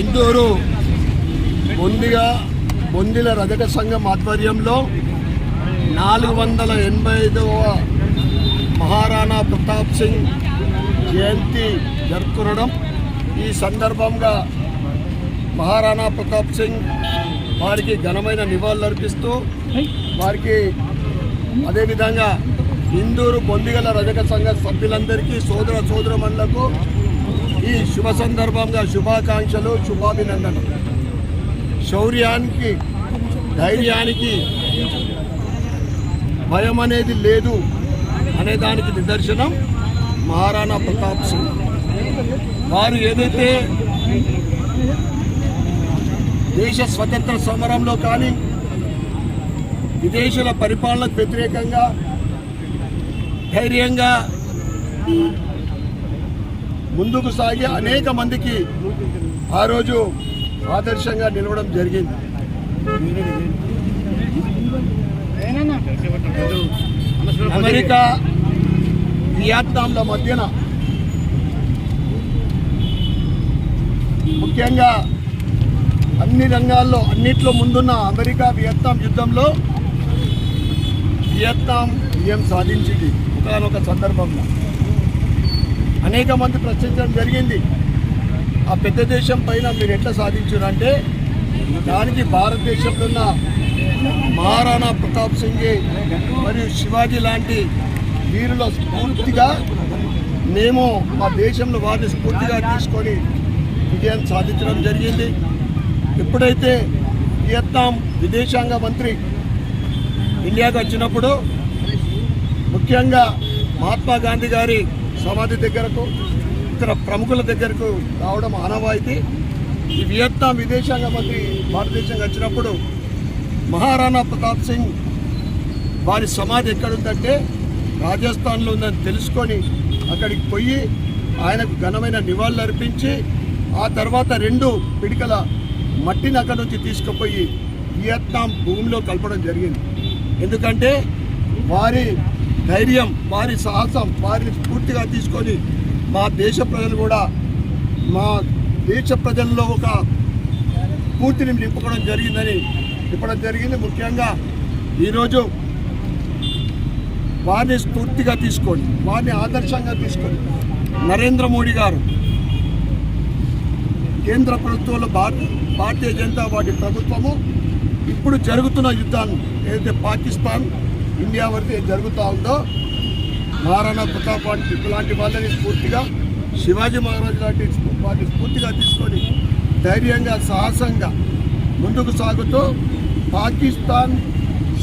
ఇందూరు బొందిల రజక సంఘం ఆధ్వర్యంలో 485వ మహారాణా ప్రతాప్ సింగ్ జయంతి జరుపుకోవడం. ఈ సందర్భంగా మహారాణా ప్రతాప్ సింగ్ వారికి ఘనమైన నివాళులర్పిస్తూ వారికి అదేవిధంగా ఇందూరు బొందిగల రజక సంఘ సభ్యులందరికీ సోదరమణులకు ఈ శుభ సందర్భంగా శుభాకాంక్షలు, శుభాభినందనలు. శౌర్యానికి, ధైర్యానికి భయం అనేది లేదు అనేదానికి నిదర్శనం మహారాణా ప్రతాప్ సింగ్. వారు ఏదైతే దేశ స్వతంత్ర సమరంలో కానీ విదేశీయుల పరిపాలనకు వ్యతిరేకంగా ధైర్యంగా ముందుకు సాగి అనేక మందికి ఆ రోజు ఆదర్శంగా నిలవడం జరిగింది. అమెరికా, వియత్నాంల మధ్యన ముఖ్యంగా అన్ని రంగాల్లో అన్నిట్లో ముందున్న అమెరికా వియత్నాం యుద్ధంలో వియత్నాం విజయం సాధించింది. ఒకనొక సందర్భంలో అనేక మంది ప్రశ్నించడం జరిగింది, ఆ పెద్ద దేశం పైన మీరు ఎట్లా సాధించారంటే దానికి భారతదేశంలో ఉన్న మహారాణా ప్రతాప్ సింగ్ మరియు శివాజీ లాంటి వీరుల స్ఫూర్తిగా మేము మా దేశంలో వారిని స్ఫూర్తిగా తీసుకొని విజయం సాధించడం జరిగింది. ఎప్పుడైతే వియత్నాం విదేశాంగ మంత్రి ఇండియాకు వచ్చినప్పుడు ముఖ్యంగా మహాత్మా గాంధీ గారి సమాధి దగ్గరకు, ఇతర ప్రముఖుల దగ్గరకు రావడం ఆనవాయితీ. ఈ వియత్నాం విదేశాంగ మంత్రి భారతదేశంకి వచ్చినప్పుడు మహారాణా ప్రతాప్ సింగ్ వారి సమాధి ఎక్కడుందంటే రాజస్థాన్లో ఉందని తెలుసుకొని అక్కడికి పోయి ఆయనకు ఘనమైన నివాళులు అర్పించి ఆ తర్వాత 2 పిడికల మట్టిని అక్కడి నుంచి తీసుకుపోయి వియత్నాం భూమిలో కలపడం జరిగింది. ఎందుకంటే వారి ధైర్యం, వారి సాహసం, వారిని స్ఫూర్తిగా తీసుకొని మా దేశ ప్రజలు కూడా మా దేశ ప్రజల్లో ఒక స్ఫూర్తిని నింపుకోవడం జరిగిందని చెప్పడం జరిగింది. ముఖ్యంగా ఈరోజు వారిని స్ఫూర్తిగా తీసుకొని, వారిని ఆదర్శంగా తీసుకొని నరేంద్ర మోడీ గారు కేంద్ర ప్రభుత్వంలో భారతీయ జనతా పార్టీ ప్రభుత్వము ఇప్పుడు జరుగుతున్న యుద్ధాన్ని ఏదైతే పాకిస్తాన్, ఇండియా వరకు జరుగుతూ ఉందో మహారాణా ప్రతాప్ లాంటి వాళ్ళని స్ఫూర్తిగా, శివాజీ మహారాజ్ లాంటి వారిని స్ఫూర్తిగా తీసుకొని ధైర్యంగా, సాహసంగా ముందుకు సాగుతూ పాకిస్తాన్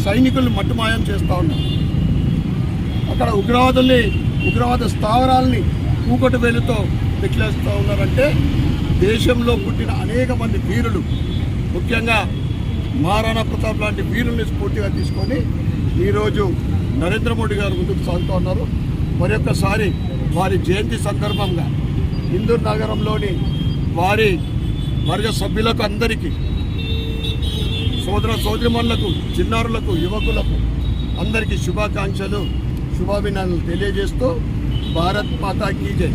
సైనికులను మట్టుమాయం చేస్తూ ఉన్నారు. అక్కడ ఉగ్రవాద స్థావరాలని కూకటి వేలుతో పెట్లేస్తూ ఉన్నారంటే దేశంలో పుట్టిన అనేక మంది వీరులు, ముఖ్యంగా మహారాణా ప్రతాప్ లాంటి వీరుల్ని స్ఫూర్తిగా తీసుకొని ఈరోజు నరేంద్ర మోడీ గారు ముందుకు సాగుతూ ఉన్నారు. మరొకసారి వారి జయంతి సందర్భంగా ఇందూరు నగరంలోని వారి వర్గ సభ్యులకు అందరికీ, సోదరిమణులకు, చిన్నారులకు, యువకులకు అందరికీ శుభాకాంక్షలు, శుభాభినందనలు తెలియజేస్తూ భారత్ మాతా కీ జై.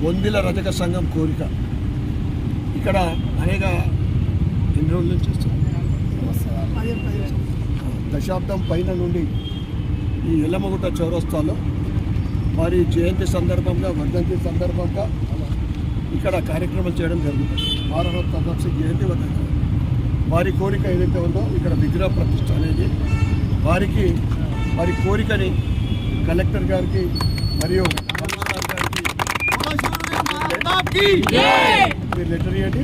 బొందిల రజక సంఘం కోరిక ఇక్కడ అనేక ఎన్ని రోజుల నుంచి చేస్తారు, దశాబ్దం పైన నుండి ఈ ఎల్లమ్మగుట్ట చౌరస్తాలో వారి జయంతి సందర్భంగా, వర్ధంతి సందర్భంగా ఇక్కడ కార్యక్రమం చేయడం జరుగుతుంది. మహారాణా ప్రతాప్ సింగ్ జయంతి వర్ధంతి వారి కోరిక ఏదైతే ఉందో ఇక్కడ విగ్రహ ప్రతిష్ఠ అనేది వారి కోరికని కలెక్టర్ గారికి మరియు కమిషనర్ గారికి మీరు లెటర్ ఇవ్వండి.